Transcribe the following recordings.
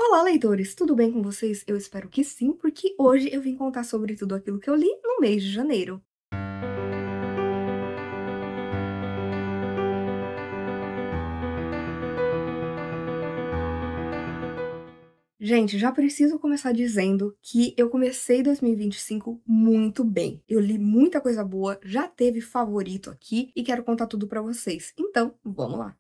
Olá, leitores! Tudo bem com vocês? Eu espero que sim, porque hoje eu vim contar sobre tudo aquilo que eu li no mês de janeiro. Gente, já preciso começar dizendo que eu comecei 2025 muito bem. Eu li muita coisa boa, já teve favorito aqui e quero contar tudo pra vocês. Então, vamos lá!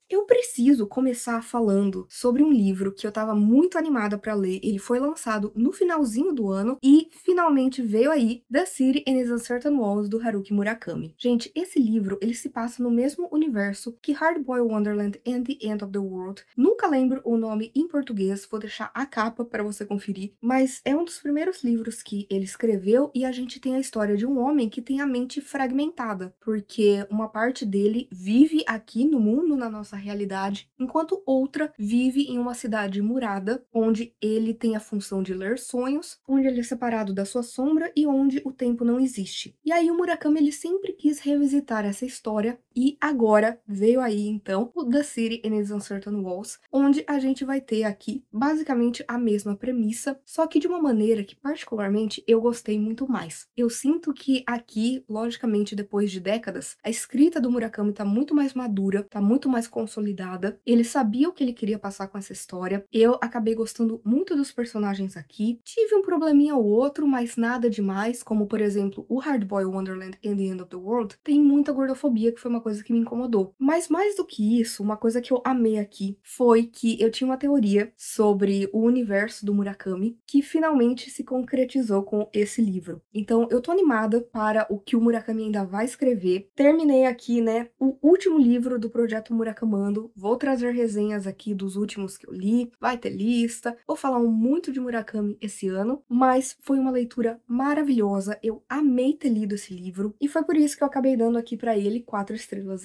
Eu preciso começar falando sobre um livro que eu estava muito animada para ler. Ele foi lançado no finalzinho do ano e finalmente veio aí The City and its Uncertain Walls, do Haruki Murakami. Gente, esse livro, ele se passa no mesmo universo que Hard Boiled Wonderland and the End of the World. Nunca lembro o nome em português, vou deixar a capa para você conferir, mas é um dos primeiros livros que ele escreveu e a gente tem a história de um homem que tem a mente fragmentada, porque uma parte dele vive aqui no mundo, na nossa realidade, enquanto outra vive em uma cidade murada, onde ele tem a função de ler sonhos, onde ele é separado da sua sombra e onde o tempo não existe. E aí o Murakami, ele sempre quis revisitar essa história e agora veio aí então o The City and its Uncertain Walls, onde a gente vai ter aqui basicamente a mesma premissa, só que de uma maneira que particularmente eu gostei muito mais. Eu sinto que aqui, logicamente depois de décadas, a escrita do Murakami tá muito mais madura, tá muito mais consolidada. Ele sabia o que ele queria passar com essa história. Eu acabei gostando muito dos personagens aqui. Tive um probleminha ou outro, mas nada demais, como por exemplo, o Hard Boiled Wonderland and the End of the World tem muita gordofobia, que foi uma coisa que me incomodou. Mas mais do que isso, uma coisa que eu amei aqui foi que eu tinha uma teoria sobre o universo do Murakami, que finalmente se concretizou com esse livro. Então eu tô animada para o que o Murakami ainda vai escrever. Terminei aqui, né, o último livro do projeto Murakamando. Vou trazer resenhas aqui dos últimos que eu li, vai ter lista. Vou falar muito de Murakami esse ano, mas foi uma leitura maravilhosa. Eu amei ter lido esse livro e foi por isso que eu acabei dando aqui para ele 4,5 estrelas.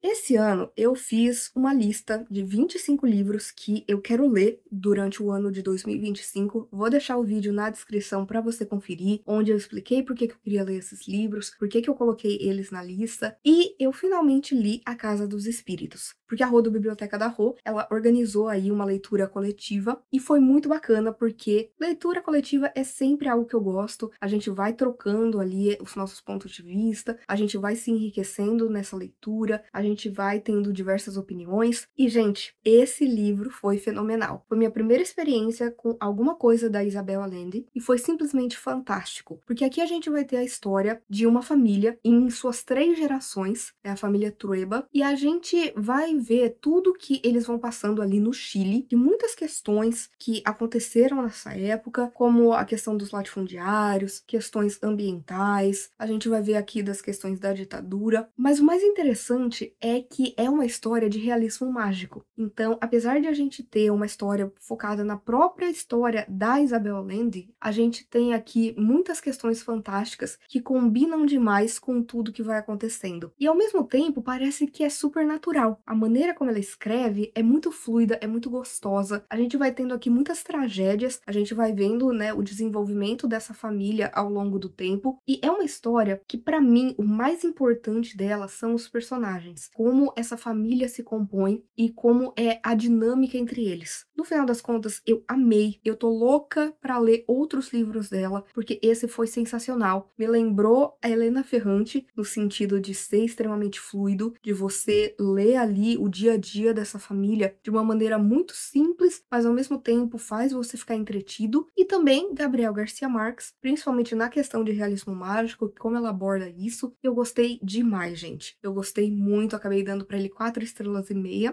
Esse ano eu fiz uma lista de 25 livros que eu quero ler durante o ano de 2025. Vou deixar o vídeo na descrição para você conferir, onde eu expliquei por que eu queria ler esses livros, por que eu coloquei eles na lista, e eu finalmente li A Casa dos Espíritos, porque a Rô do Biblioteca da Rô, ela organizou aí uma leitura coletiva e foi muito bacana, porque leitura coletiva é sempre algo que eu gosto. A gente vai trocando ali os nossos pontos de vista, a gente vai se enriquecendo nessa leitura, a gente vai tendo diversas opiniões. E, gente, esse livro foi fenomenal. Foi minha primeira experiência com alguma coisa da Isabel Allende e foi simplesmente fantástico, porque aqui a gente vai ter a história de uma família em suas 3 gerações, é a família Trueba, e a gente vai ver tudo que eles vão passando ali no Chile, e muitas questões que aconteceram nessa época, como a questão dos latifundiários, questões ambientais, a gente vai ver aqui das questões da ditadura, mas o mais interessante é que é uma história de realismo mágico. Então, apesar de a gente ter uma história focada na própria história da Isabel Allende, a gente tem aqui muitas questões fantásticas que combinam demais com tudo que vai acontecendo. E ao mesmo tempo, parece que é super natural. A maneira como ela escreve é muito fluida, é muito gostosa. A gente vai tendo aqui muitas tragédias, a gente vai vendo, né, o desenvolvimento dessa família ao longo do tempo. E é uma história que, para mim, o mais importante dela são os personagens. Como essa família se compõe e como é a dinâmica entre eles. No final das contas, eu amei. Eu tô louca pra ler outros livros dela, porque esse foi sensacional. Me lembrou a Helena Ferrante, no sentido de ser extremamente fluido, de você ler ali o dia a dia dessa família de uma maneira muito simples, mas ao mesmo tempo faz você ficar entretido. E também Gabriel Garcia Marques, principalmente na questão de realismo mágico, como ela aborda isso. Eu gostei demais, gente. Eu gostei muito, acabei dando pra ele 4,5 estrelas,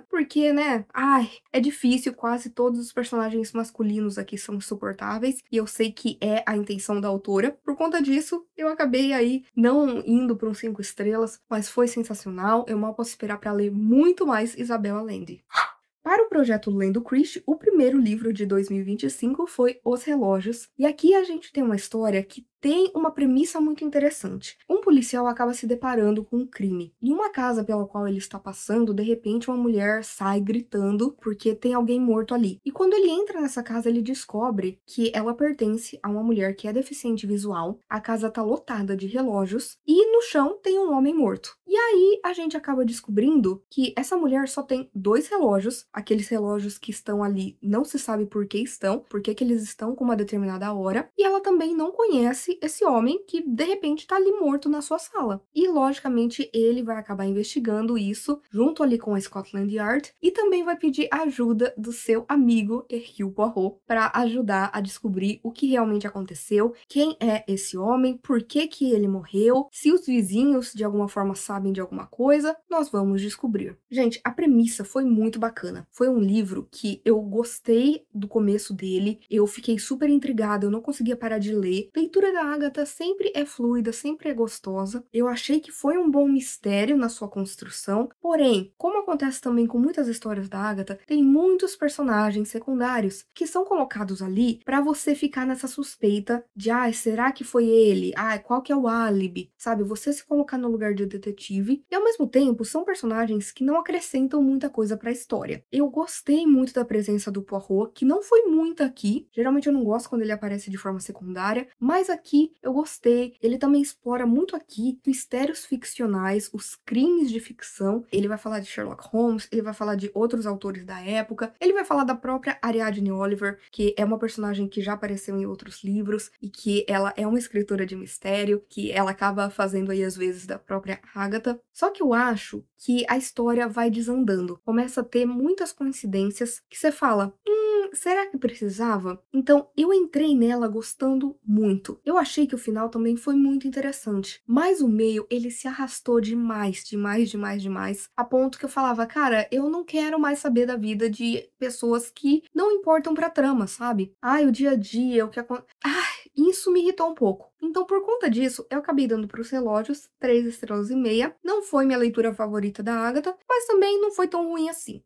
porque, né, ai, é difícil, quase todos os personagens masculinos aqui são insuportáveis, e eu sei que é a intenção da autora. Por conta disso, eu acabei aí não indo para um 5 estrelas, mas foi sensacional. Eu mal posso esperar para ler muito mais Isabel Allende. Para o projeto Lendo Christie, o primeiro livro de 2025 foi Os Relógios, e aqui a gente tem uma história que tem uma premissa muito interessante. Um policial acaba se deparando com um crime. Em uma casa pela qual ele está passando, de repente uma mulher sai gritando porque tem alguém morto ali. E quando ele entra nessa casa, ele descobre que ela pertence a uma mulher que é deficiente visual. A casa tá lotada de relógios e no chão tem um homem morto. E aí a gente acaba descobrindo que essa mulher só tem 2 relógios, aqueles relógios que estão ali não se sabe por que estão, por que eles estão com uma determinada hora, e ela também não conhece esse homem que de repente tá ali morto na sua sala. E logicamente ele vai acabar investigando isso junto ali com a Scotland Yard e também vai pedir ajuda do seu amigo Hercule Poirot para ajudar a descobrir o que realmente aconteceu, quem é esse homem, por que que ele morreu, se os vizinhos de alguma forma sabem de alguma coisa, nós vamos descobrir. Gente, a premissa foi muito bacana. Foi um livro que eu gostei do começo dele, eu fiquei super intrigada, eu não conseguia parar de ler. A leitura da Agatha sempre é fluida, sempre é gostosa. Eu achei que foi um bom mistério na sua construção, porém, como acontece também com muitas histórias da Agatha, tem muitos personagens secundários que são colocados ali pra você ficar nessa suspeita de, será que foi ele? Qual que é o álibi? Sabe, você se colocar no lugar de detetive e ao mesmo tempo são personagens que não acrescentam muita coisa pra história. Eu gostei muito da presença do Poirot, que não foi muito aqui, geralmente eu não gosto quando ele aparece de forma secundária, mas aqui eu gostei. Ele também explora muito aqui mistérios ficcionais, os crimes de ficção. Ele vai falar de Sherlock Holmes, ele vai falar de outros autores da época, ele vai falar da própria Ariadne Oliver, que é uma personagem que já apareceu em outros livros e que ela é uma escritora de mistério, que ela acaba fazendo aí às vezes da própria Agatha. Só que eu acho que a história vai desandando, começa a ter muitas coincidências que você fala, será que precisava? Então, eu entrei nela gostando muito. Eu achei que o final também foi muito interessante, mas o meio, ele se arrastou demais, demais, demais, demais, a ponto que eu falava, cara, eu não quero mais saber da vida de pessoas que não importam pra trama, sabe? O dia a dia, o que acontece. Isso me irritou um pouco. Então, por conta disso, eu acabei dando para os relógios 3,5 estrelas. Não foi minha leitura favorita da Agatha, mas também não foi tão ruim assim.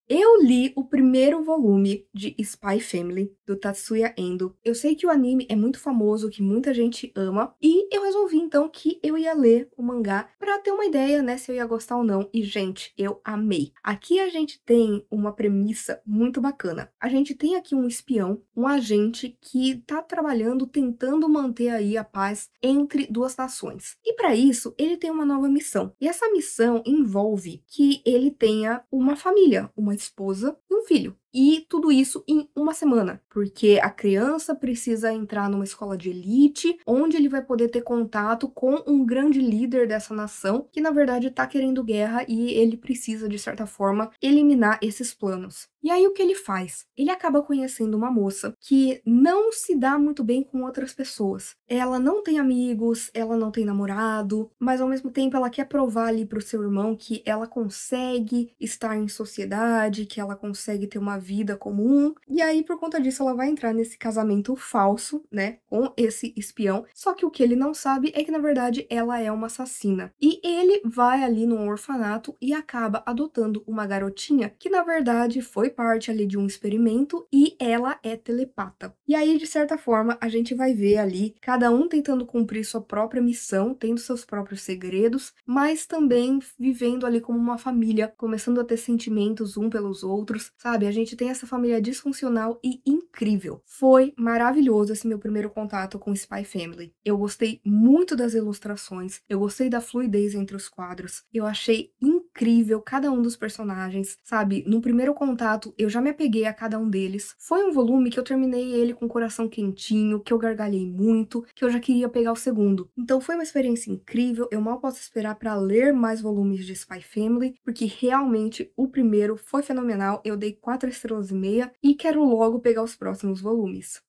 Eu li o primeiro volume de Spy Family, do Tatsuya Endo. Eu sei que o anime é muito famoso, que muita gente ama, e eu resolvi então que eu ia ler o mangá pra ter uma ideia, né, se eu ia gostar ou não. E, gente, eu amei. Aqui a gente tem uma premissa muito bacana. A gente tem aqui um espião, um agente que tá trabalhando, tentando manter aí a paz entre duas nações. E para isso, ele tem uma nova missão. E essa missão envolve que ele tenha uma família, uma esposa e um filho. E tudo isso em uma semana, porque a criança precisa entrar numa escola de elite, onde ele vai poder ter contato com um grande líder dessa nação, que na verdade tá querendo guerra e ele precisa, de certa forma, eliminar esses planos. E aí o que ele faz? Ele acaba conhecendo uma moça que não se dá muito bem com outras pessoas. Ela não tem amigos, ela não tem namorado, mas ao mesmo tempo ela quer provar ali pro seu irmão que ela consegue estar em sociedade, que ela consegue ter uma vida comum. E aí, por conta disso, ela vai entrar nesse casamento falso, né, com esse espião. Só que o que ele não sabe é que, na verdade, ela é uma assassina. E ele vai ali num orfanato e acaba adotando uma garotinha que, na verdade, foi parte ali de um experimento e ela é telepata. E aí, de certa forma, a gente vai ver ali cada um tentando cumprir sua própria missão, tendo seus próprios segredos, mas também vivendo ali como uma família, começando a ter sentimentos um pelos outros, sabe? A gente tem essa família disfuncional e incrível. Foi maravilhoso esse meu primeiro contato com Spy Family. Eu gostei muito das ilustrações, eu gostei da fluidez entre os quadros, eu achei incrível cada um dos personagens, sabe? No primeiro contato, eu já me apeguei a cada um deles. Foi um volume que eu terminei ele com o coração quentinho, que eu gargalhei muito, que eu já queria pegar o segundo. Então foi uma experiência incrível, eu mal posso esperar para ler mais volumes de Spy Family, porque realmente o primeiro foi fenomenal, eu dei 4,5 estrelas e quero logo pegar os próximos volumes.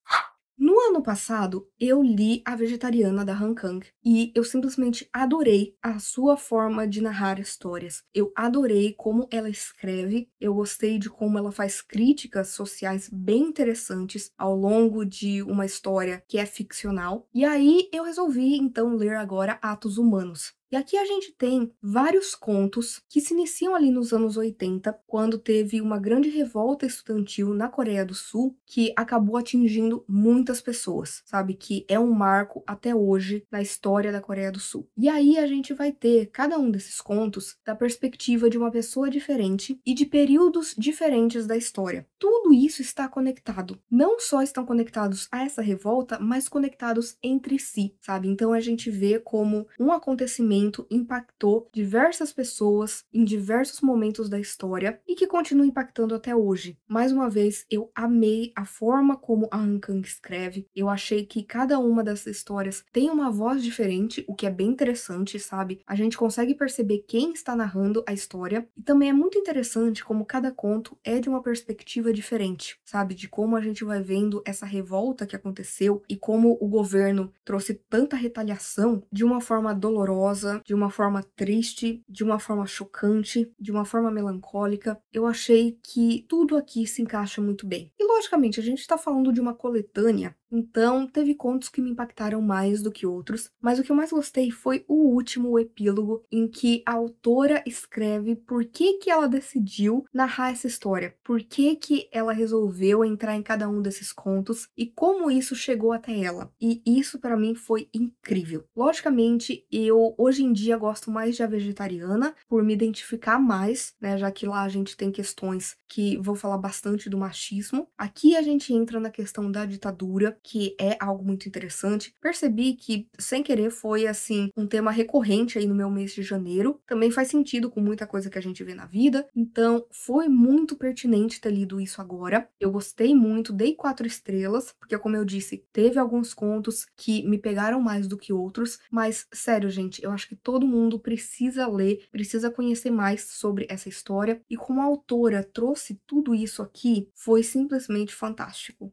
No ano passado, eu li A Vegetariana, da Han Kang, e eu simplesmente adorei a sua forma de narrar histórias. Eu adorei como ela escreve, eu gostei de como ela faz críticas sociais bem interessantes ao longo de uma história que é ficcional. E aí eu resolvi, então, ler agora Atos Humanos. E aqui a gente tem vários contos que se iniciam ali nos anos 80, quando teve uma grande revolta estudantil na Coreia do Sul, que acabou atingindo muitas pessoas, sabe? Que é um marco até hoje na história da Coreia do Sul. E aí a gente vai ter cada um desses contos da perspectiva de uma pessoa diferente e de períodos diferentes da história. Tudo isso está conectado. Não só estão conectados a essa revolta, mas conectados entre si, sabe? Então a gente vê como um acontecimento momento impactou diversas pessoas em diversos momentos da história e que continua impactando até hoje. Mais uma vez, eu amei a forma como a Han Kang escreve. Eu achei que cada uma dessas histórias tem uma voz diferente, o que é bem interessante, sabe? A gente consegue perceber quem está narrando a história e também é muito interessante como cada conto é de uma perspectiva diferente, sabe? De como a gente vai vendo essa revolta que aconteceu e como o governo trouxe tanta retaliação de uma forma dolorosa, de uma forma triste, de uma forma chocante, de uma forma melancólica. Eu achei que tudo aqui se encaixa muito bem. E logicamente, a gente tá falando de uma coletânea, então teve contos que me impactaram mais do que outros, mas o que eu mais gostei foi o último, o epílogo, em que a autora escreve por que que ela decidiu narrar essa história, por que que ela resolveu entrar em cada um desses contos e como isso chegou até ela. E isso para mim foi incrível. Logicamente, eu hoje em dia gosto mais de A Vegetariana, por me identificar mais, né, já que lá a gente tem questões que vou falar bastante do machismo. Aqui a gente entra na questão da ditadura, que é algo muito interessante. Percebi que, sem querer, foi, assim, um tema recorrente aí no meu mês de janeiro. Também faz sentido com muita coisa que a gente vê na vida. Então, foi muito pertinente ter lido isso agora. Eu gostei muito, dei 4 estrelas, porque, como eu disse, teve alguns contos que me pegaram mais do que outros. Mas, sério, gente, eu acho que todo mundo precisa ler, precisa conhecer mais sobre essa história. E como a autora trouxe tudo isso aqui, foi simplesmente fantástico.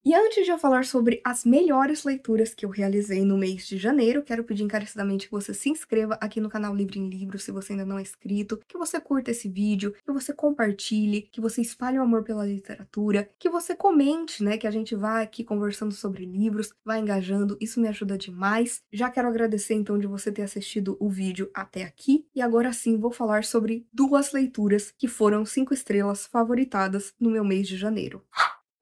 E antes de eu falar sobre as melhores leituras que eu realizei no mês de janeiro, quero pedir encarecidamente que você se inscreva aqui no canal Livre em Livro, se você ainda não é inscrito, que você curta esse vídeo, que você compartilhe, que você espalhe o amor pela literatura, que você comente, né, que a gente vai aqui conversando sobre livros, vai engajando, isso me ajuda demais. Já quero agradecer então de você ter assistido o vídeo até aqui, e agora sim vou falar sobre 2 leituras que foram 5 estrelas favoritadas no meu mês de janeiro.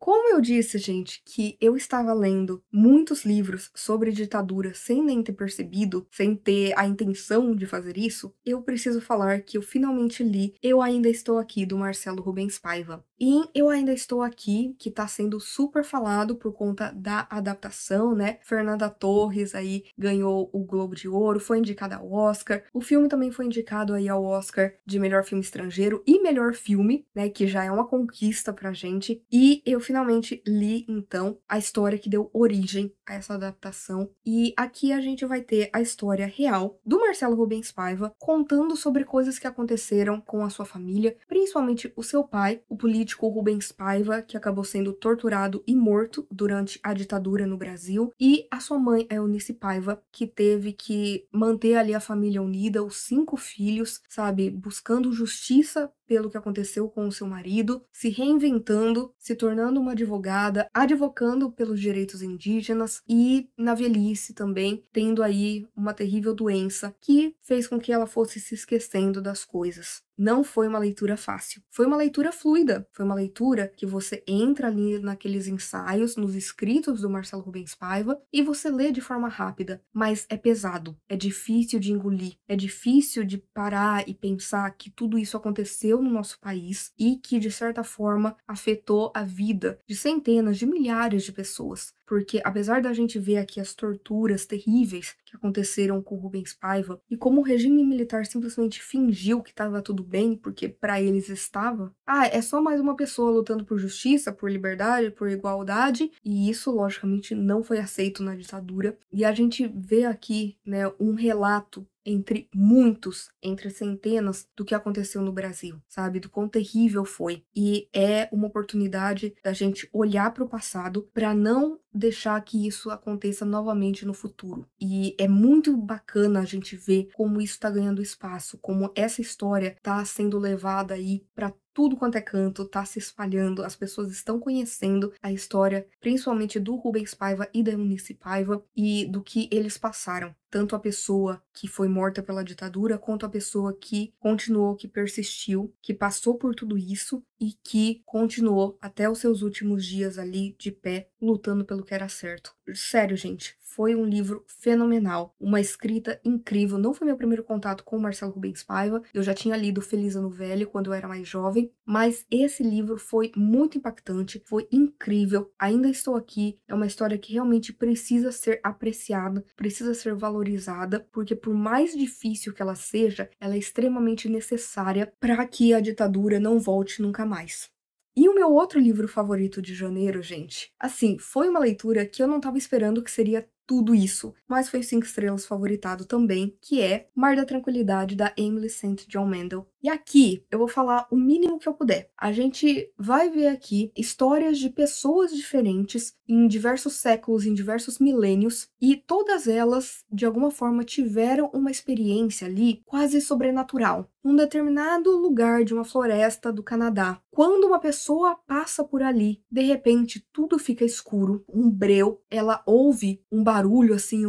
Como eu disse, gente, que eu estava lendo muitos livros sobre ditadura sem nem ter percebido, sem ter a intenção de fazer isso, eu preciso falar que eu finalmente li Eu Ainda Estou Aqui, do Marcelo Rubens Paiva. E em Eu Ainda Estou Aqui, que tá sendo super falado por conta da adaptação, né? Fernanda Torres aí ganhou o Globo de Ouro, foi indicada ao Oscar. O filme também foi indicado aí ao Oscar de melhor filme estrangeiro e melhor filme, né? Que já é uma conquista pra gente. E eu finalmente li, então, a história que deu origem a essa adaptação. E aqui a gente vai ter a história real do Marcelo Rubens Paiva contando sobre coisas que aconteceram com a sua família, principalmente o seu pai, o político Rubens Paiva, que acabou sendo torturado e morto durante a ditadura no Brasil, e a sua mãe, a Eunice Paiva, que teve que manter ali a família unida, os 5 filhos, sabe, buscando justiça pelo que aconteceu com o seu marido, se reinventando, se tornando uma advogada, advocando pelos direitos indígenas e, na velhice também, tendo aí uma terrível doença que fez com que ela fosse se esquecendo das coisas. Não foi uma leitura fácil. Foi uma leitura fluida. Foi uma leitura que você entra ali naqueles ensaios, nos escritos do Marcelo Rubens Paiva, e você lê de forma rápida. Mas é pesado. É difícil de engolir. É difícil de parar e pensar que tudo isso aconteceu no nosso país e que, de certa forma, afetou a vida de centenas, de milhares de pessoas. Porque, apesar da gente ver aqui as torturas terríveis que aconteceram com Rubens Paiva e como o regime militar simplesmente fingiu que estava tudo bem, porque para eles estava, é só mais uma pessoa lutando por justiça, por liberdade, por igualdade, e isso, logicamente, não foi aceito na ditadura. E a gente vê aqui, né, um relato entre muitos, entre centenas, do que aconteceu no Brasil, sabe? Do quão terrível foi. E é uma oportunidade da gente olhar para o passado para não deixar que isso aconteça novamente no futuro. E é muito bacana a gente ver como isso está ganhando espaço, como essa história está sendo levada aí para tudo quanto é canto, tá se espalhando, as pessoas estão conhecendo a história, principalmente do Rubens Paiva e da Eunice Paiva, e do que eles passaram. Tanto a pessoa que foi morta pela ditadura, quanto a pessoa que continuou, que persistiu, que passou por tudo isso e que continuou até os seus últimos dias ali de pé, lutando pelo que era certo. Sério, gente, foi um livro fenomenal, uma escrita incrível. Não foi meu primeiro contato com o Marcelo Rubens Paiva, eu já tinha lido Feliz Ano Velho quando eu era mais jovem, mas esse livro foi muito impactante, foi incrível. Ainda estou aqui, é uma história que realmente precisa ser apreciada, precisa ser valorizada, porque por mais difícil que ela seja, ela é extremamente necessária para que a ditadura não volte nunca mais. E o meu outro livro favorito de janeiro, gente, assim, foi uma leitura que eu não estava esperando que seria tudo isso, mas foi 5 estrelas favoritado também, que é Mar da Tranquilidade, da Emily St. John Mandel. E aqui eu vou falar o mínimo que eu puder. A gente vai ver aqui histórias de pessoas diferentes em diversos séculos, em diversos milênios, e todas elas, de alguma forma, tiveram uma experiência ali quase sobrenatural. Num determinado lugar de uma floresta do Canadá, quando uma pessoa passa por ali, de repente tudo fica escuro, um breu, ela ouve um barulho assim,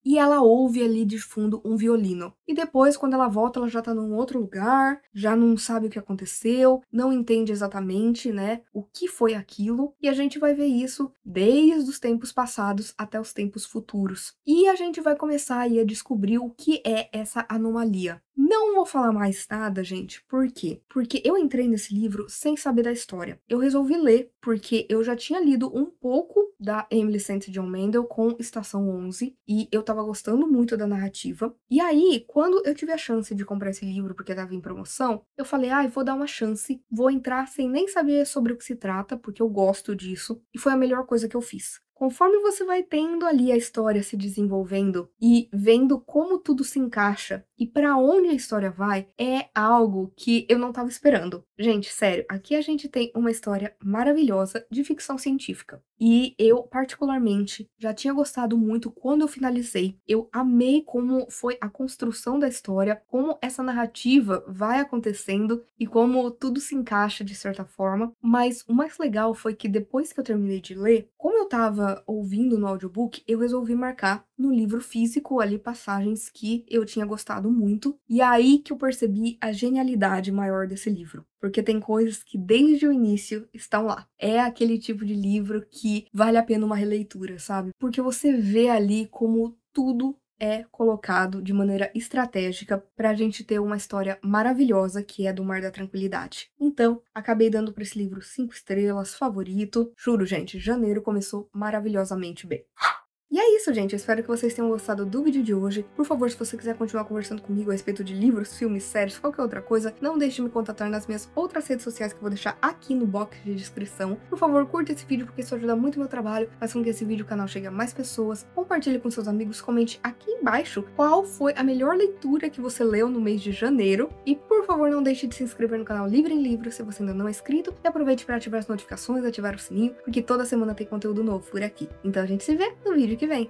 e ela ouve ali de fundo um violino. E depois, quando ela volta, ela já tá num outro lugar, já não sabe o que aconteceu, não entende exatamente, né, o que foi aquilo, e a gente vai ver isso desde os tempos passados até os tempos futuros. E a gente vai começar aí a descobrir o que é essa anomalia. Não vou falar mais nada, gente. Por quê? Porque eu entrei nesse livro sem saber da história. Eu resolvi ler porque eu já tinha lido um pouco da Emily St. John Mandel com Estação 11 e eu tava gostando muito da narrativa. E aí, quando eu tive a chance de comprar esse livro porque tava em promoção, eu falei, vou dar uma chance, vou entrar sem nem saber sobre o que se trata, porque eu gosto disso, e foi a melhor coisa que eu fiz. Conforme você vai tendo ali a história se desenvolvendo e vendo como tudo se encaixa e para onde a história vai, é algo que eu não estava esperando. Gente, sério, aqui a gente tem uma história maravilhosa de ficção científica. E eu, particularmente, já tinha gostado muito quando eu finalizei. Eu amei como foi a construção da história, como essa narrativa vai acontecendo e como tudo se encaixa de certa forma. Mas o mais legal foi que depois que eu terminei de ler, como eu tava ouvindo no audiobook, eu resolvi marcar no livro físico ali passagens que eu tinha gostado muito. E é aí que eu percebi a genialidade maior desse livro. Porque tem coisas que desde o início estão lá. É aquele tipo de livro que vale a pena uma releitura, sabe? Porque você vê ali como tudo é colocado de maneira estratégica para a gente ter uma história maravilhosa que é do Mar da Tranquilidade. Então, acabei dando para esse livro 5 estrelas, favorito. Juro, gente, janeiro começou maravilhosamente bem. E é isso, gente. Eu espero que vocês tenham gostado do vídeo de hoje. Por favor, se você quiser continuar conversando comigo a respeito de livros, filmes, séries, qualquer outra coisa, não deixe de me contatar nas minhas outras redes sociais que eu vou deixar aqui no box de descrição. Por favor, curta esse vídeo porque isso ajuda muito o meu trabalho, faz com que esse vídeo, o canal, chegue a mais pessoas. Compartilhe com seus amigos, comente aqui embaixo qual foi a melhor leitura que você leu no mês de janeiro. E, por favor, não deixe de se inscrever no canal Livre em Livro se você ainda não é inscrito. E aproveite para ativar as notificações, ativar o sininho, porque toda semana tem conteúdo novo por aqui. Então a gente se vê no vídeo que vem.